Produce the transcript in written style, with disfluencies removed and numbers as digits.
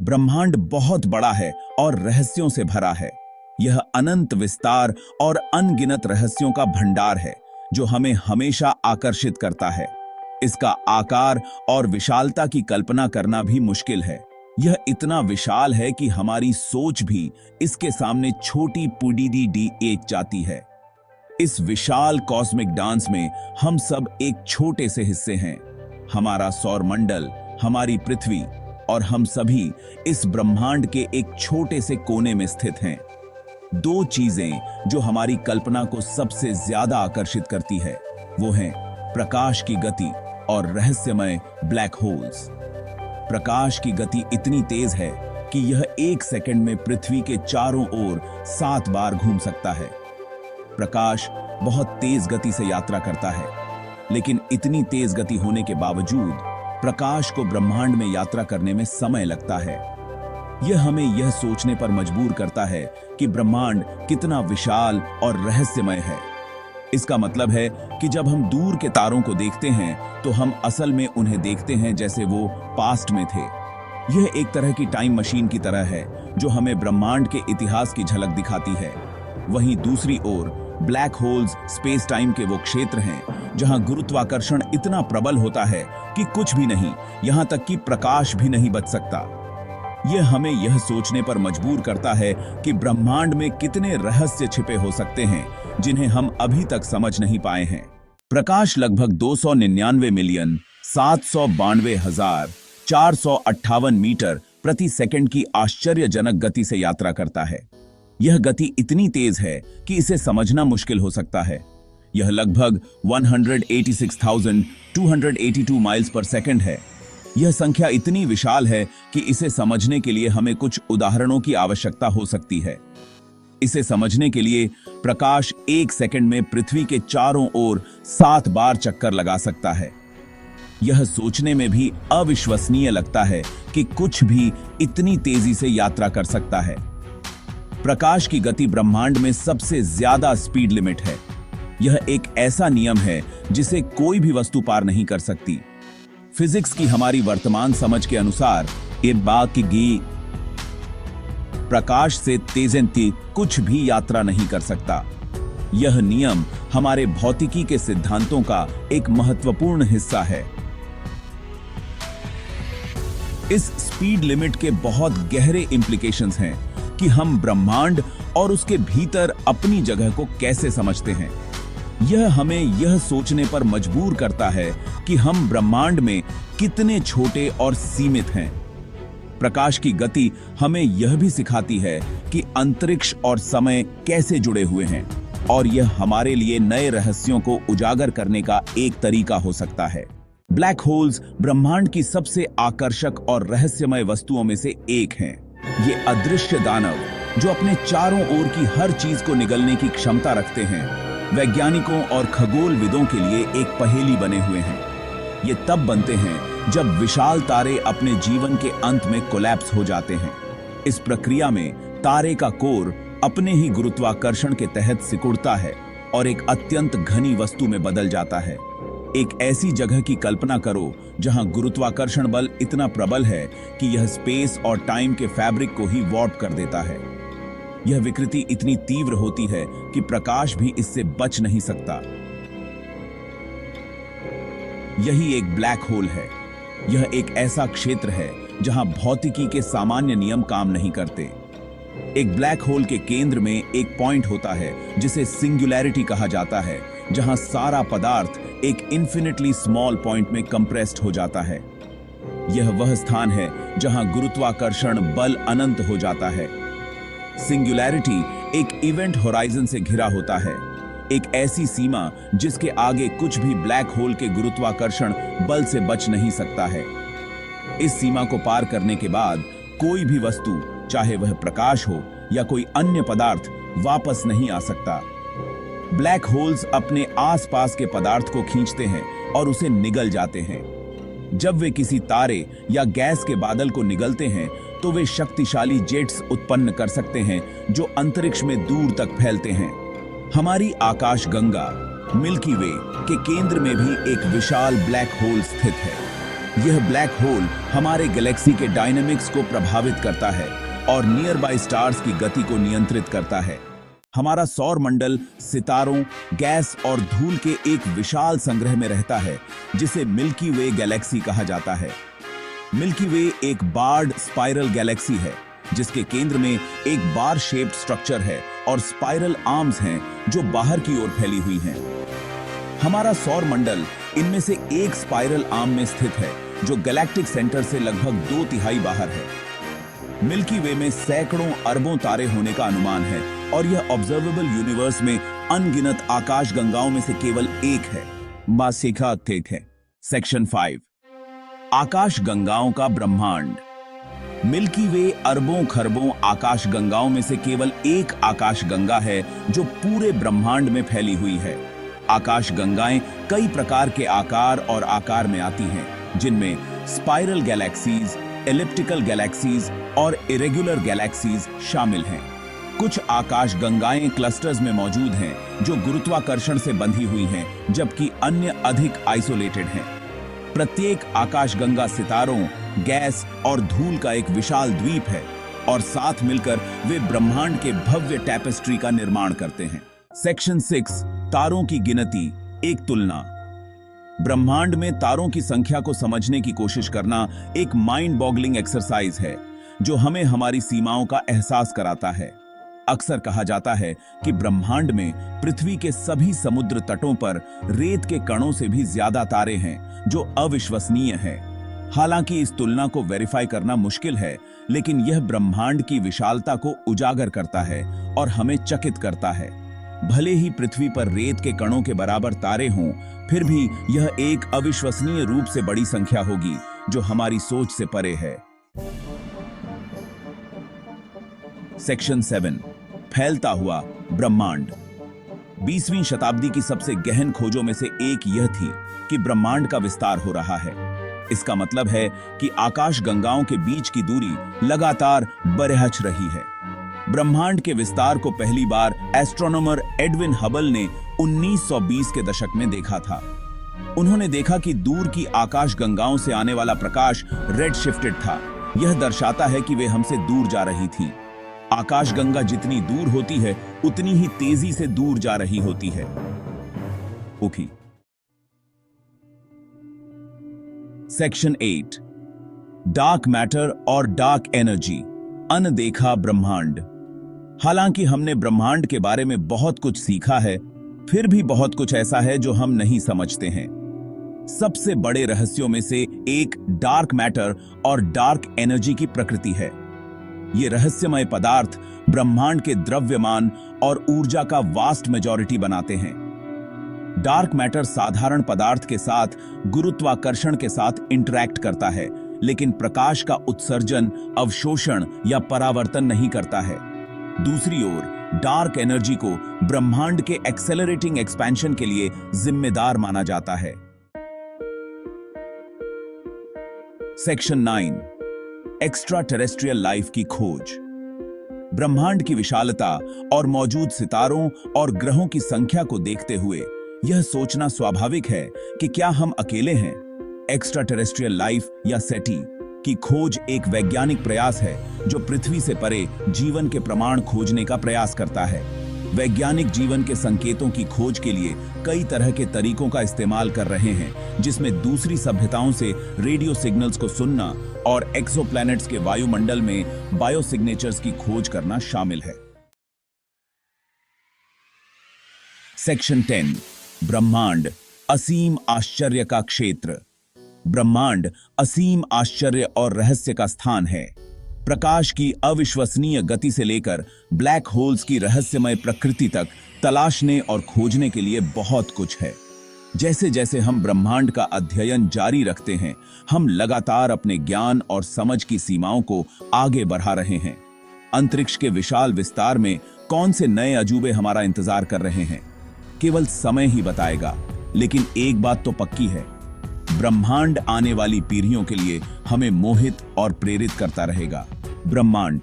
ब्रह्मांड बहुत बड़ा है और रहस्यों से भरा है। यह अनंत विस्तार और अनगिनत रहस्यों का भंडार है जो हमें हमेशा आकर्षित करता है। इसका आकार और विशालता की कल्पना करना भी मुश्किल है। यह इतना विशाल है कि हमारी सोच भी इसके सामने छोटी पुडीडी एक जाती है। इस विशाल कॉस्मिक डांस में हम सब एक छोटे से हिस्से हैं। हमारा सौरमंडल, हमारी पृथ्वी और हम सभी इस ब्रह्मांड के एक छोटे से कोने में स्थित हैं। दो चीजें जो हमारी कल्पना को सबसे ज्यादा आकर्षित करती है वो हैं प्रकाश की गति और रहस्यमय ब्लैक होल्स। प्रकाश की गति इतनी तेज है कि यह 1 सेकंड में पृथ्वी के चारों ओर 7 बार घूम सकता है। प्रकाश बहुत तेज गति से यात्रा करता है, लेकिन इतनी तेज गति होने के बावजूद प्रकाश को ब्रह्मांड में यात्रा करने में समय लगता है। यह हमें यह सोचने पर मजबूर करता है कि ब्रह्मांड कितना विशाल और रहस्यमय है। इसका मतलब है कि जब हम दूर के तारों को देखते हैं तो हम असल में उन्हें देखते हैं जैसे वो पास्ट में थे। यह एक तरह की टाइम मशीन की तरह है जो हमें ब्रह्मांड के इतिहास की झलक दिखाती है। वहीं दूसरी ओर ब्लैक होल्स स्पेस टाइम के वो क्षेत्र हैं जहां गुरुत्वाकर्षण इतना प्रबल होता है कि कुछ भी नहीं, यहां तक कि प्रकाश भी नहीं बच सकता। यह हमें यह सोचने पर मजबूर करता है कि ब्रह्मांड में कितने रहस्य छिपे हो सकते हैं जिन्हें हम अभी तक समझ नहीं पाए हैं। प्रकाश लगभग 299,792,458 मीटर प्रति सेकंड की आश्चर्यजनक गति से यात्रा करता है। यह गति इतनी तेज है कि इसे समझना मुश्किल हो सकता है। यह लगभग 186,282 माइल्स पर सेकंड है। यह संख्या इतनी विशाल है कि इसे समझने के लिए हमें कुछ उदाहरणों की आवश्यकता हो सकती है। इसे समझने के लिए प्रकाश 1 सेकंड में पृथ्वी के चारों ओर 7 बार चक्कर लगा सकता है। यह सोचने में भी अविश्वसनीय लगता है कि कुछ भी इतनी तेजी से यात्रा कर सकता है। प्रकाश की गति ब्रह्मांड में सबसे ज्यादा स्पीड लिमिट है। यह एक ऐसा नियम है जिसे कोई भी वस्तु पार नहीं कर सकती। फिजिक्स की हमारी वर्तमान समझ के अनुसार प्रकाश से तेजी कुछ भी यात्रा नहीं कर सकता। यह नियम हमारे भौतिकी के सिद्धांतों का एक महत्वपूर्ण हिस्सा है। इस स्पीड लिमिट के बहुत गहरे इंप्लीकेशंस हैं कि हम ब्रह्मांड और उसके भीतर अपनी जगह को कैसे समझते हैं। यह हमें यह सोचने पर मजबूर करता है कि हम ब्रह्मांड में कितने छोटे और सीमित हैं। प्रकाश की गति हमें यह भी सिखाती है कि अंतरिक्ष और समय कैसे जुड़े हुए हैं, और यह हमारे लिए नए रहस्यों को उजागर करने का एक तरीका हो सकता है। ब्लैक होल्स ब्रह्मांड की सबसे आकर्षक और रहस्यमय वस्तुओं में से एक हैं। ये अदृश्य दानव जो अपने चारों ओर की हर चीज को निगलने की क्षमता रखते हैं, वैज्ञानिकों और खगोलविदों के लिए एक पहेली बने हुए हैं। ये तब बनते हैं जब विशाल तारे अपने जीवन के अंत में कोलैप्स हो जाते हैं। इस प्रक्रिया में तारे का कोर अपने ही गुरुत्वाकर्षण के तहत सिकुड़ता है और एक अत्यंत घनी वस्तु में बदल जाता है। एक ऐसी जगह की कल्पना करो जहां गुरुत्वाकर्षण बल इतना प्रबल है कि यह स्पेस और टाइम के फैब्रिक को ही वॉर्प कर देता है। यह विकृति इतनी तीव्र होती है कि प्रकाश भी इससे बच नहीं सकता। यही एक ब्लैक होल है। यह एक ऐसा क्षेत्र है जहां भौतिकी के सामान्य नियम काम नहीं करते। एक ब्लैक होल के केंद्र में एक पॉइंट होता है जिसे सिंगुलैरिटी कहा जाता है, जहां सारा पदार्थ एक इन्फिनिटली स्मॉल पॉइंट में कंप्रेस्ड हो जाता है। यह वह स्थान है जहां गुरुत्वाकर्षण बल अनंत हो जाता है। सिंगुलैरिटी एक इवेंट होराइजन से घिरा होता है, एक ऐसी सीमा जिसके आगे कुछ भी ब्लैक होल के गुरुत्वाकर्षण बल से बच नहीं सकता है। इस सीमा को पार करने के बाद कोई भी वस्तु, चाहे वह प्रकाश हो या कोई अन्य पदार्थ, वापस नहीं आ सकता। ब्लैक होल्स अपने आसपास के पदार्थ को खींचते हैं और उसे निगल जाते हैं। जब वे किसी तारे या गैस के बादल को निगलते हैं तो वे शक्तिशाली जेट्स उत्पन्न कर सकते हैं जो अंतरिक्ष में दूर तक फैलते हैं। हमारी आकाश गंगा मिल्की वे के केंद्र में भी एक विशाल ब्लैक होल स्थित है। यह ब्लैक होल हमारे गैलेक्सी के डायनेमिक्स को प्रभावित करता है और नियर बाय स्टार्स की गति को नियंत्रित करता है। हमारा सौर मंडल सितारों, गैस और धूल के एक विशाल संग्रह में रहता है जिसे मिल्की वे गैलेक्सी कहा जाता है। मिल्की वे एक बार्ड स्पाइरल गैलेक्सी है जिसके केंद्र में एक बार शेप्ड स्ट्रक्चर है और स्पाइरल आर्म्स हैं जो बाहर की ओर फैली हुई हैं। हमारा सौर मंडल इनमें से एक स्पाइरल आर्म में स्थित है जो गैलेक्टिक सेंटर से लगभग 2/3 बाहर है। मिल्की वे में सैकड़ों अरबों तारे होने का अनुमान है और यह ऑब्जर्वेबल यूनिवर्स में अनगिनत आकाश गंगाओं में से केवल एक है। मासिका ठीक है। सेक्शन 5, आकाश गंगाओं का ब्रह्मांड। मिल्की वे अरबों खरबों आकाश गंगाओं में से केवल एक आकाश गंगा है जो पूरे ब्रह्मांड में फैली हुई है। आकाश गंगाएं कई प्रकार के आकार और आकार में आती हैं, जिनमें स्पाइरल गैलेक्सीज, एलिप्टिकल गैलेक्सीज और इरेगुलर गैलेक्सीज शामिल हैं। कुछ आकाश गंगाएं क्लस्टर्स में मौजूद हैं जो गुरुत्वाकर्षण से बंधी हुई हैं, जबकि अन्य अधिक आइसोलेटेड हैं। प्रत्येक आकाशगंगा सितारों, गैस और धूल का एक विशाल द्वीप है और साथ मिलकर वे ब्रह्मांड के भव्य टैपेस्ट्री का निर्माण करते हैं। सेक्शन 6, तारों की गिनती, एक तुलना। ब्रह्मांड में तारों की संख्या को समझने की कोशिश करना एक माइंड बॉगलिंग एक्सरसाइज है जो हमें हमारी सीमाओं का एहसास कराता है। अक्सर कहा जाता है कि ब्रह्मांड में पृथ्वी के सभी समुद्र तटों पर रेत के कणों से भी ज्यादा तारे हैं, जो अविश्वसनीय है। हालांकि इस तुलना को वेरीफाई करना मुश्किल है, लेकिन यह ब्रह्मांड की विशालता को उजागर करता है और हमें चकित करता है। भले ही पृथ्वी पर रेत के कणों के बराबर तारे हों, फिर भी यह एक अविश्वसनीय रूप से बड़ी संख्या होगी जो हमारी सोच से परे है। सेक्शन 7, फैलता हुआ ब्रह्मांड। 20वीं शताब्दी की सबसे गहन खोजों में से एक यह थी कि ब्रह्मांड का विस्तार हो रहा है। इसका मतलब है कि आकाश गंगाओं के बीच की दूरी लगातार बढ़ रही है। ब्रह्मांड के विस्तार को पहली बार एस्ट्रोनॉमर एडविन हबल ने 1920 के दशक में देखा था। उन्होंने देखा कि दूर की आकाश गंगाओं से आने वाला प्रकाश रेड शिफ्टेड था। यह दर्शाता है कि वे हमसे दूर जा रही थीं। आकाशगंगा जितनी दूर होती है उतनी ही तेजी से दूर जा रही होती है। ओके। सेक्शन 8, डार्क मैटर और डार्क एनर्जी, अनदेखा ब्रह्मांड। हालांकि हमने ब्रह्मांड के बारे में बहुत कुछ सीखा है, फिर भी बहुत कुछ ऐसा है जो हम नहीं समझते हैं। सबसे बड़े रहस्यों में से एक डार्क मैटर और डार्क एनर्जी की प्रकृति है। ये रहस्यमय पदार्थ ब्रह्मांड के द्रव्यमान और ऊर्जा का वास्ट मेजॉरिटी बनाते हैं। डार्क मैटर साधारण पदार्थ के साथ गुरुत्वाकर्षण के साथ इंटरैक्ट करता है, लेकिन प्रकाश का उत्सर्जन, अवशोषण या परावर्तन नहीं करता है। दूसरी ओर डार्क एनर्जी को ब्रह्मांड के एक्सेलरेटिंग एक्सपेंशन के लिए जिम्मेदार माना जाता है। सेक्शन 9, एक्स्ट्रा टेरेस्ट्रियल लाइफ की खोज। ब्रह्मांड की विशालता और मौजूद सितारों और ग्रहों की संख्या को देखते हुए यह सोचना स्वाभाविक है कि क्या हम अकेले हैं। एक्स्ट्रा टेरेस्ट्रियल लाइफ या सेटी की खोज एक वैज्ञानिक प्रयास है जो पृथ्वी से परे जीवन के प्रमाण खोजने का प्रयास करता है। वैज्ञानिक जीवन के संकेतों की खोज के लिए कई तरह के तरीकों का इस्तेमाल कर रहे हैं, जिसमें दूसरी सभ्यताओं से रेडियो सिग्नल्स को सुनना और एक्सोप्लैनेट्स के वायुमंडल में बायोसिग्नेचर्स की खोज करना शामिल है। सेक्शन 10, ब्रह्मांड, असीम आश्चर्य का क्षेत्र। ब्रह्मांड असीम आश्चर्य और रहस्य का स्थान है। प्रकाश की अविश्वसनीय गति से लेकर ब्लैक होल्स की रहस्यमय प्रकृति तक तलाशने और खोजने के लिए बहुत कुछ है। जैसे जैसे हम ब्रह्मांड का अध्ययन जारी रखते हैं, हम लगातार अपने ज्ञान और समझ की सीमाओं को आगे बढ़ा रहे हैं। अंतरिक्ष के विशाल विस्तार में कौन से नए अजूबे हमारा इंतजार कर रहे हैं, केवल समय ही बताएगा। लेकिन एक बात तो पक्की है, ब्रह्मांड आने वाली पीढ़ियों के लिए हमें मोहित और प्रेरित करता रहेगा। ब्रह्मांड